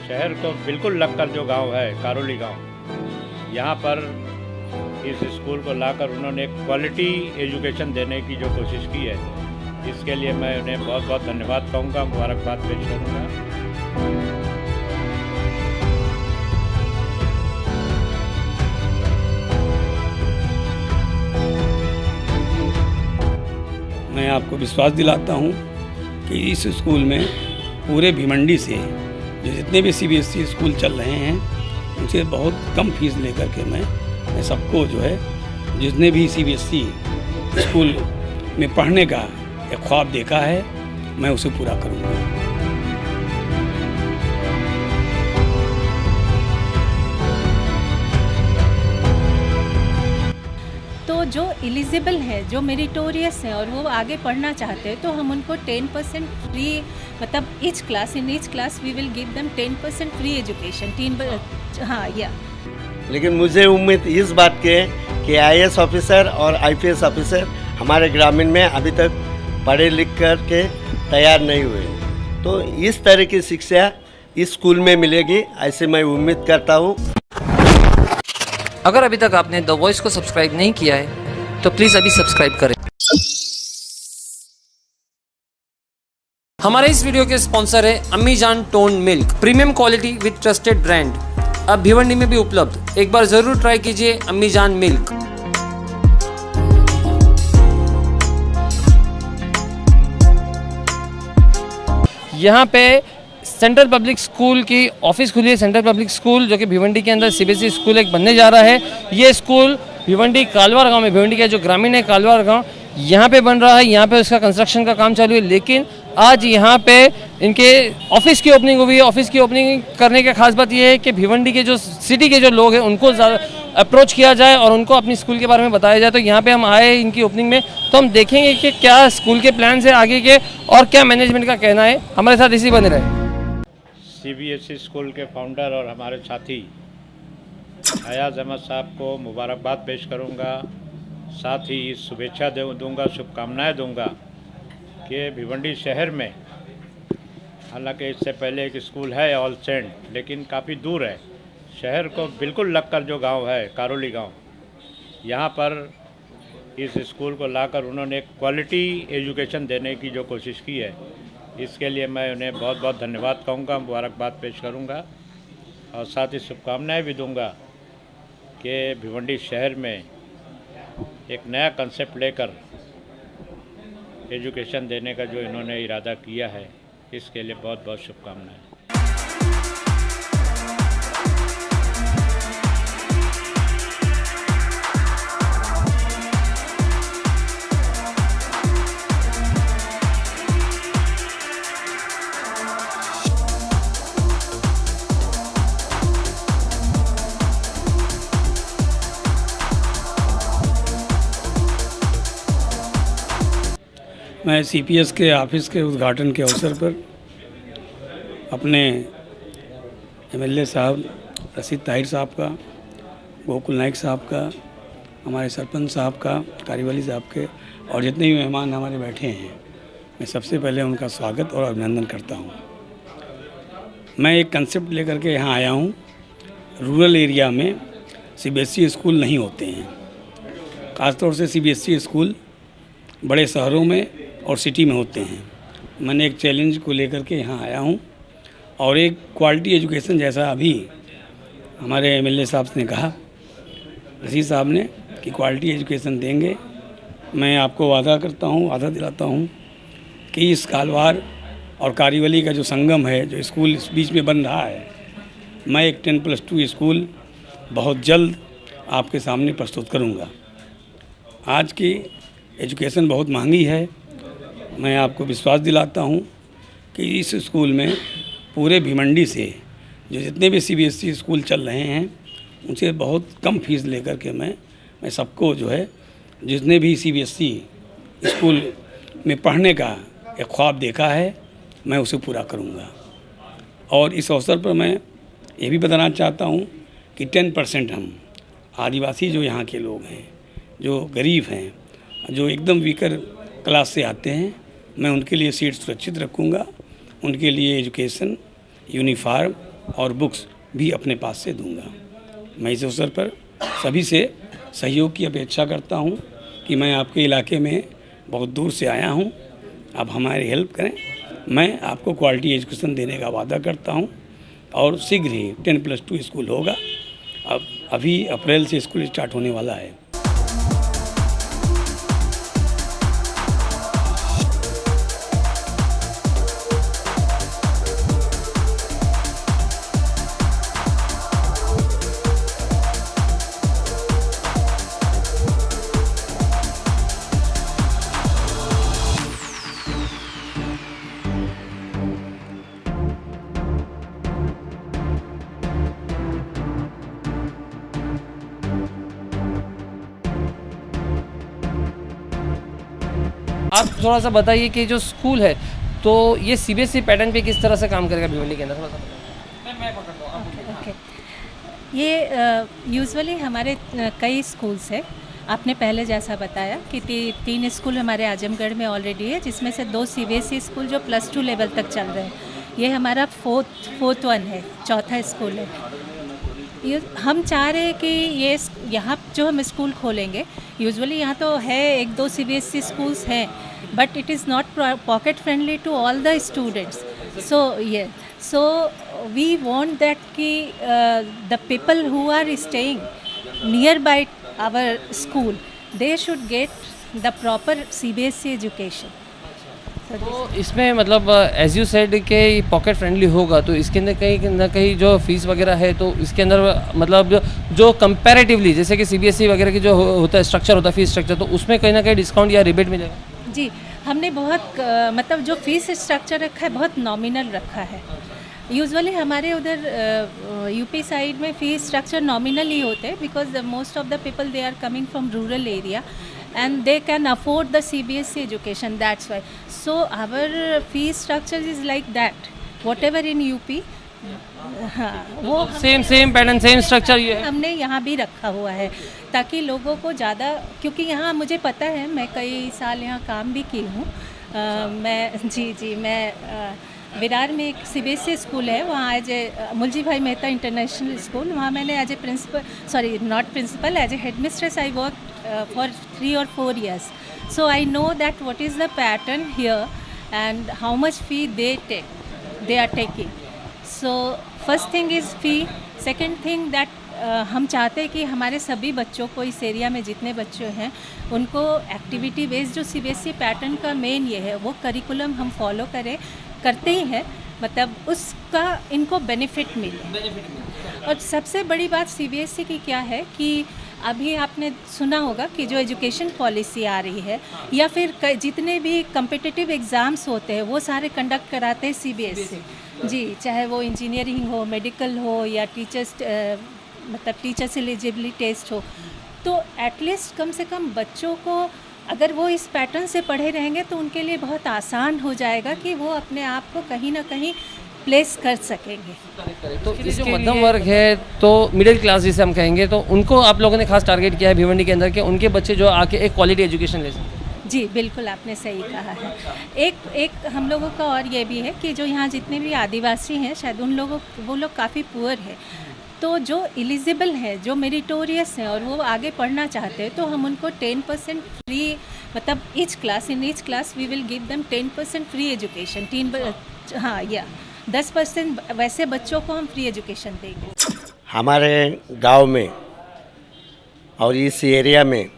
शहर को बिल्कुल लगकर जो गांव है कारोली गांव, यहाँ पर इस स्कूल को लाकर उन्होंने एक क्वालिटी एजुकेशन देने की जो कोशिश की है, इसके लिए मैं उन्हें बहुत बहुत धन्यवाद कहूँगा, मुबारकबाद पेश करूँगा। मैं आपको विश्वास दिलाता हूँ कि इस स्कूल में पूरे भिवंडी से जो जितने भी सीबीएसई स्कूल चल रहे हैं उनसे बहुत कम फीस लेकर के मैं सबको जो है जितने भी सीबीएसई स्कूल में पढ़ने का एक ख्वाब देखा है मैं उसे पूरा करूँगा। तो जो एलिजिबल है, जो मेरिटोरियस है और वो आगे पढ़ना चाहते हैं तो हम उनको 10% फ्री, मतलब each class we will give them 10% free education. हाँ या लेकिन मुझे उम्मीद इस बात की है कि आईएएस ऑफिसर और आईपीएस ऑफिसर हमारे ग्रामीण में अभी तक पढ़े लिख कर के तैयार नहीं हुए, तो इस तरह की शिक्षा इस स्कूल में मिलेगी ऐसे मैं उम्मीद करता हूँ। अगर अभी तक आपने द वॉइस को सब्सक्राइब नहीं किया है तो प्लीज़ अभी सब्सक्राइब करें। हमारे इस वीडियो के स्पॉन्सर है अम्मी जान tone milk, premium quality with trusted brand, अब भिवंडी में भी उपलब्ध। एक बार जरूर ट्राई कीजिए अम्मी जान मिल्क। यहाँ पे सेंट्रल पब्लिक स्कूल की ऑफिस खुली है। सेंट्रल पब्लिक स्कूल जो कि भिवंडी के अंदर सीबीएसई स्कूल एक बनने जा रहा है। ये स्कूल भिवंडी कालवार गांव में, भिवंडी का जो ग्रामीण है कालवार गांव, यहाँ पे बन रहा है। यहाँ पे उसका कंस्ट्रक्शन का काम चालू है, लेकिन आज यहाँ पे इनके ऑफिस की ओपनिंग हुई है। ऑफिस की ओपनिंग करने की खास बात यह है कि भिवंडी के जो सिटी के जो लोग हैं उनको अप्रोच किया जाए और उनको अपनी स्कूल के बारे में बताया जाए। तो यहाँ पे हम आए इनकी ओपनिंग में, तो हम देखेंगे कि क्या स्कूल के प्लान है आगे के और क्या मैनेजमेंट का कहना है। हमारे साथ इसी बने रहे। सीबीएसई स्कूल के फाउंडर और हमारे साथी अयाज अहमद साहब को मुबारकबाद पेश करूंगा, साथ ही शुभेच्छा दूंगा, शुभकामनाएं दूंगा कि भिवंडी शहर में, हालांकि इससे पहले एक स्कूल है ऑल सेंट, लेकिन काफ़ी दूर है, शहर को बिल्कुल लगकर जो गांव है कारोली गांव, यहाँ पर इस स्कूल को लाकर उन्होंने एक क्वालिटी एजुकेशन देने की जो कोशिश की है, इसके लिए मैं उन्हें बहुत बहुत धन्यवाद कहूँगा, मुबारकबाद पेश करूँगा और साथ ही शुभकामनाएं भी दूंगा कि भिवंडी शहर में एक नया कंसेप्ट लेकर एजुकेशन देने का जो इन्होंने इरादा किया है, इसके लिए बहुत बहुत शुभकामनाएं। मैं सीपीएस के ऑफिस के उद्घाटन के अवसर पर अपने एमएलए साहब रशीद ताहिर साहब का, गोकुल नाइक साहब का, हमारे सरपंच साहब का, कारीवाली साहब के और जितने भी मेहमान हमारे बैठे हैं, मैं सबसे पहले उनका स्वागत और अभिनंदन करता हूं। मैं एक कंसेप्ट लेकर के यहाँ आया हूं। रूरल एरिया में सीबीएसई स्कूल नहीं होते हैं, ख़ासतौर से सीबीएसई स्कूल बड़े शहरों में और सिटी में होते हैं। मैंने एक चैलेंज को लेकर के यहाँ आया हूँ और एक क्वालिटी एजुकेशन, जैसा अभी हमारे एमएलए साहब ने कहा, रशीद साहब ने, कि क्वालिटी एजुकेशन देंगे। मैं आपको वादा करता हूँ, वादा दिलाता हूँ कि इस कालवार और कारीवली का जो संगम है, जो स्कूल इस बीच में बन रहा है, मैं एक 10+2 स्कूल बहुत जल्द आपके सामने प्रस्तुत करूँगा। आज की एजुकेशन बहुत महंगी है। मैं आपको विश्वास दिलाता हूँ कि इस स्कूल में पूरे भिवंडी से जो जितने भी सीबीएसई स्कूल चल रहे हैं उनसे बहुत कम फीस लेकर के मैं सबको जो है जितने भी सीबीएसई स्कूल में पढ़ने का एक ख्वाब देखा है मैं उसे पूरा करूँगा। और इस अवसर पर मैं ये भी बताना चाहता हूँ कि 10% हम आदिवासी जो यहाँ के लोग हैं, जो गरीब हैं, जो एकदम वीकर क्लास से आते हैं, मैं उनके लिए सीट सुरक्षित रखूँगा। उनके लिए एजुकेशन, यूनिफॉर्म और बुक्स भी अपने पास से दूंगा। मैं इस अवसर पर सभी से सहयोग की अपेक्षा करता हूं कि मैं आपके इलाके में बहुत दूर से आया हूं, आप हमारी हेल्प करें। मैं आपको क्वालिटी एजुकेशन देने का वादा करता हूं और शीघ्र ही 10+2 स्कूल होगा। अब अभी अप्रैल से स्कूल स्टार्ट होने वाला है। आप थोड़ा सा बताइए कि जो स्कूल है तो ये सीबीएसई पैटर्न पे किस तरह से काम करेगा भिवंडी के अंदर, थोड़ा सा बताइए। मैं पकड़ लूँ, आप बोलिए। ओके, ये यूजुअली हमारे कई स्कूल्स है। आपने पहले जैसा बताया कि 3 स्कूल हमारे आजमगढ़ में ऑलरेडी है, जिसमें से 2 सीबीएसई स्कूल जो +2 लेवल तक चल रहे हैं। ये हमारा फोर्थ वन है, चौथा स्कूल है। ये हम चाह रहे हैं कि ये यहाँ जो हम स्कूल खोलेंगे, यूजुअली यहाँ तो है 1-2 सीबीएसई स्कूल्स हैं, but it is not pocket friendly to all the students. So we want that कि the people who are staying near by our school, they should get the proper CBSE education. तो इसमें मतलब as you said के pocket friendly होगा, तो इसके अंदर कहीं ना कहीं जो फीस वगैरह है तो इसके अंदर मतलब जो कंपैरेटिवली जैसे कि सीबीएसई वगैरह की जो होता है स्ट्रक्चर होता है, फीस स्ट्रक्चर, तो उसमें कहीं ना कहीं डिस्काउंट या रिबेट मिलेगा? जी, हमने बहुत मतलब जो फीस स्ट्रक्चर रखा है बहुत नॉमिनल रखा है। यूजुअली हमारे उधर यूपी साइड में फीस स्ट्रक्चर नॉमिनल ही होते हैं, because most of the people they are coming from rural area and they can afford the CBSE education, that's why. So our fee structure is like that, whatever in UP, हाँ, वो same pattern same structure ये है। हमने यहाँ भी रखा हुआ है ताकि लोगों को ज़्यादा, क्योंकि यहाँ मुझे पता है, मैं कई साल यहाँ काम भी की हूँ। मैं विरार में एक सीबीएसई स्कूल है, वहाँ एज ए मुलजी भाई मेहता इंटरनेशनल स्कूल, वहाँ मैंने as a principal, sorry not principal, as a headmistress I work for 3 or 4 years. So I know that what is the pattern here and how much fee they are taking. So first thing is fee. Second thing that हम चाहते हैं कि हमारे सभी बच्चों को इस area में जितने बच्चे हैं उनको एक्टिविटी बेस्ड जो सीबीएसई पैटर्न का मेन ये है वो करिकुलम हम फॉलो करते ही हैं, मतलब उसका इनको बेनिफिट मिले। और सबसे बड़ी बात सीबीएसई की क्या है कि अभी आपने सुना होगा कि जो एजुकेशन पॉलिसी आ रही है या फिर जितने भी कम्पिटिटिव एग्ज़ाम्स होते हैं वो सारे कंडक्ट कराते हैं सीबीएसई। जी, चाहे वो इंजीनियरिंग हो, मेडिकल हो या टीचर्स एलिजिबिलिटी टेस्ट हो, तो एटलीस्ट कम से कम बच्चों को अगर वो इस पैटर्न से पढ़े रहेंगे तो उनके लिए बहुत आसान हो जाएगा कि वो अपने आप को कहीं ना कहीं प्लेस कर सकेंगे। तो इसके जो मध्यम वर्ग है तो मिडिल क्लास जिसे हम कहेंगे, तो उनको आप लोगों ने खास टारगेट किया है भिवंडी के अंदर कि उनके बच्चे जो आके एक क्वालिटी एजुकेशन ले सकें। जी बिल्कुल, आपने सही कहा है। एक हम लोगों का और ये भी है कि जो यहाँ जितने भी आदिवासी हैं शायद वो लोग काफ़ी पुअर है, तो जो एलिजिबल है, जो मेरिटोरियस हैं और वो आगे पढ़ना चाहते हैं, तो हम उनको 10% फ्री, मतलब each class we will give them 10% free education. 10% वैसे बच्चों को हम फ्री एजुकेशन देंगे। हमारे गांव में और इस एरिया में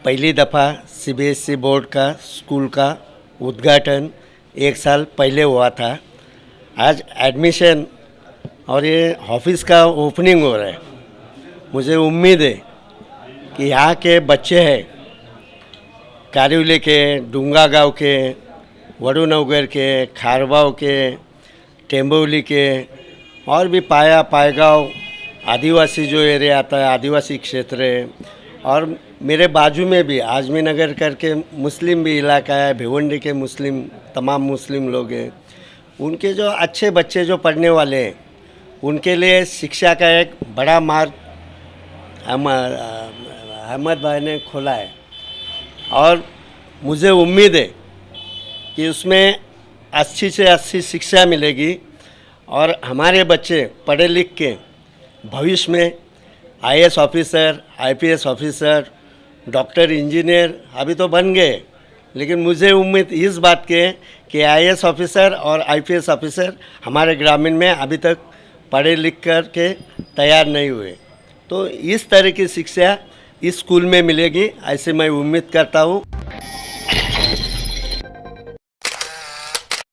पहली दफ़ा सीबीएसई बोर्ड का स्कूल का उद्घाटन 1 साल पहले हुआ था। आज एडमिशन और ये ऑफिस का ओपनिंग हो रहा है। मुझे उम्मीद है कि यहाँ के बच्चे हैं, कारिवली के, डूंगा गांव के, वडूनगर के, खारबाव के, टेम्बोली के और भी पायगांव आदिवासी जो एरिया आता है, आदिवासी क्षेत्र है, और मेरे बाजू में भी आजमी नगर करके मुस्लिम भी इलाका है, भिवंडी के मुस्लिम, तमाम मुस्लिम लोग हैं। उनके जो अच्छे बच्चे जो पढ़ने वाले हैं उनके लिए शिक्षा का एक बड़ा मार्ग अहमद भाई ने खोला है, और मुझे उम्मीद है कि उसमें अच्छी से अच्छी शिक्षा मिलेगी और हमारे बच्चे पढ़े लिख के भविष्य में IAS officer, IPS officer, doctor, engineer अभी तो बन गए, लेकिन मुझे उम्मीद इस बात की है कि आईएएस ऑफिसर और आईपीएस ऑफिसर हमारे ग्रामीण में अभी तक पढ़े लिख कर के तैयार नहीं हुए। तो इस तरह की शिक्षा इस स्कूल में मिलेगी, ऐसे मैं उम्मीद करता हूँ।